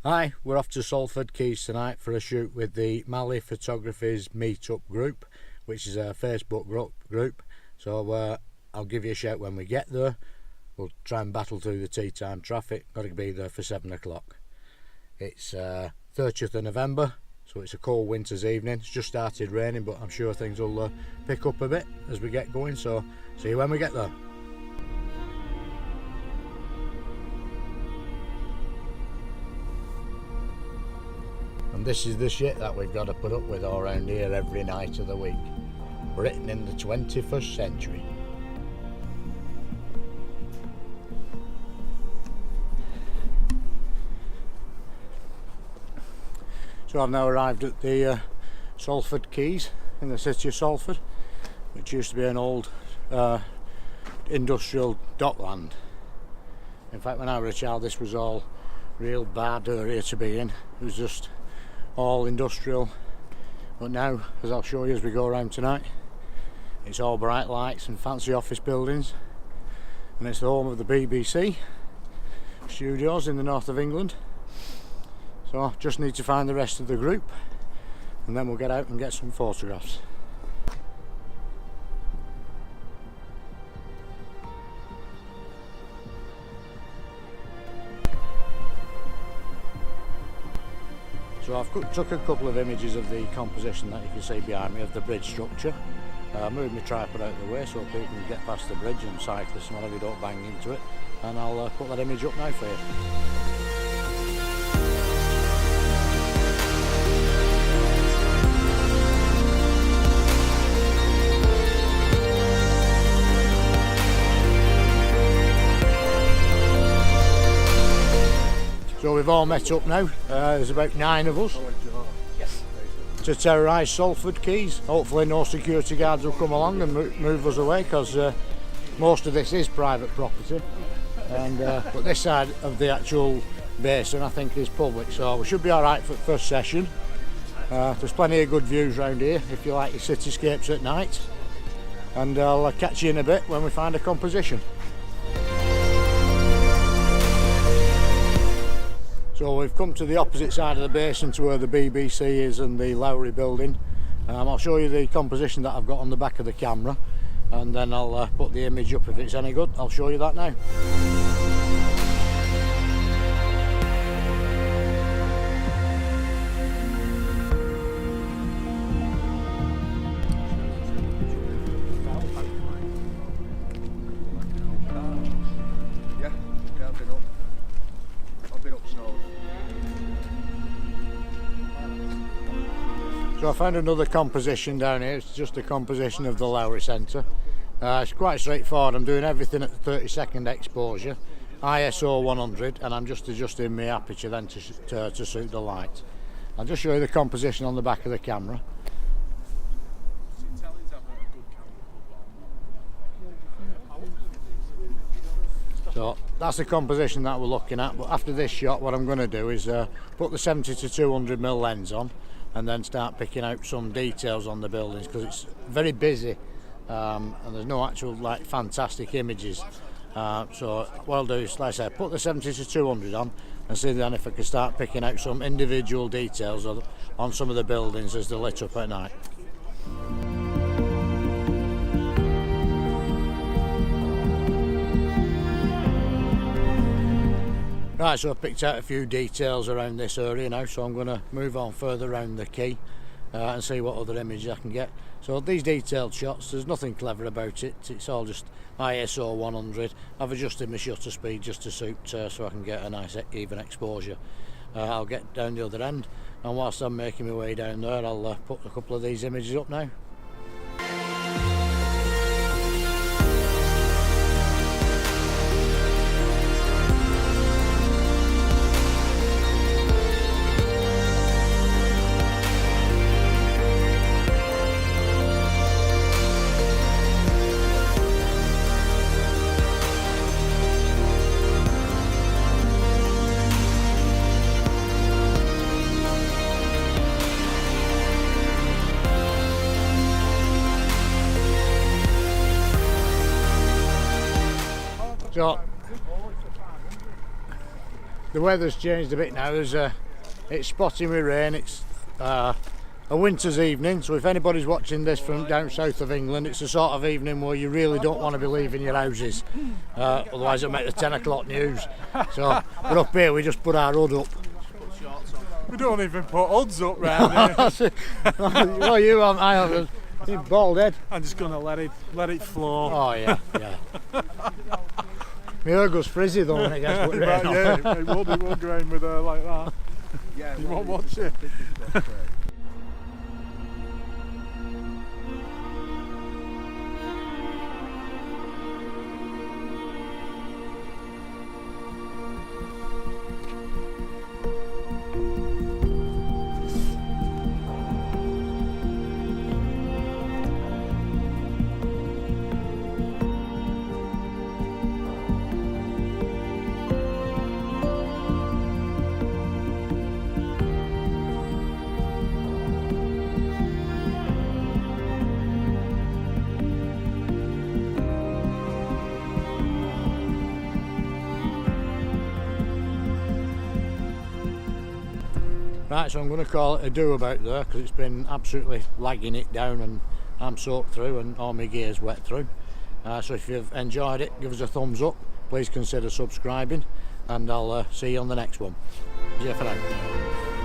Hi, we're off to Salford Quays tonight for a shoot with the Mali Photography's Meetup group, which is a Facebook group. So I'll give you a shout when we get there. We'll try and battle through the tea time traffic. Got to be there for 7 o'clock. It's 30th of November, so it's a cold winter's evening. It's just started raining, but I'm sure things will pick up a bit as we get going. So see you when we get there. And this is the shit that we've got to put up with all around here every night of the week. Written in the 21st century. So I've now arrived at the Salford Quays in the city of Salford, which used to be an old industrial dockland. In fact, when I was a child, this was all real bad area to be in. It was just all industrial, but now, as I'll show you as we go around tonight, it's all bright lights and fancy office buildings, and it's the home of the BBC studios in the north of England. So I just need to find the rest of the group and then we'll get out and get some photographs. So I've took a couple of images of the composition that you can see behind me of the bridge structure. Moved my tripod out of the way so people can get past the bridge and cyclists and whatever don't bang into it. And I'll put that image up now for you. So we've all met up now, there's about 9 of us to terrorise Salford Quays. Hopefully no security guards will come along and move us away, because most of this is private property, and but this side of the actual basin I think is public, so we should be alright for the first session. There's plenty of good views around here if you like your cityscapes at night, and I'll catch you in a bit when we find a composition. So we've come to the opposite side of the basin to where the BBC is and the Lowry building. I'll show you the composition that I've got on the back of the camera, and then I'll put the image up if it's any good. I'll show you that now. So I found another composition down here. It's just a composition of the Lowry Centre. It's quite straightforward. I'm doing everything at the 30-second exposure, ISO 100, and I'm just adjusting my aperture then to suit the light. I'll just show you the composition on the back of the camera. So that's the composition that we're looking at, but after this shot what I'm going to do is put the 70-200mm lens on and then start picking out some details on the buildings, because it's very busy and there's no actual like fantastic images. So what I'll do is, like I said, put the 70-200 on and see then if I can start picking out some individual details on some of the buildings as they're lit up at night. Right, so I've picked out a few details around this area now, so I'm going to move on further around the quay and see what other images I can get. So these detailed shots, there's nothing clever about it, it's all just ISO 100. I've adjusted my shutter speed just to suit so I can get a nice even exposure. I'll get down the other end, and whilst I'm making my way down there I'll put a couple of these images up now. The weather's changed a bit now. It's spotting with rain. It's a winter's evening, so if anybody's watching this from down south of England, it's the sort of evening where you really don't want to be leaving your houses, otherwise it'll make the 10 o'clock news. So, but up here we just put our hood up. We don't even put hoods up round here. Well, you haven't, I haven't. You bald head. I'm just going to let it flow. Oh yeah, yeah. My hair goes frizzy though when it gets put rain on. Yeah, it would grain with her like that. Yeah, You won't watch it. Right, so I'm going to call it a do about there because it's been absolutely lagging it down and I'm soaked through and all my gear's wet through. So if you've enjoyed it, give us a thumbs up, please consider subscribing, and I'll see you on the next one. See you for now.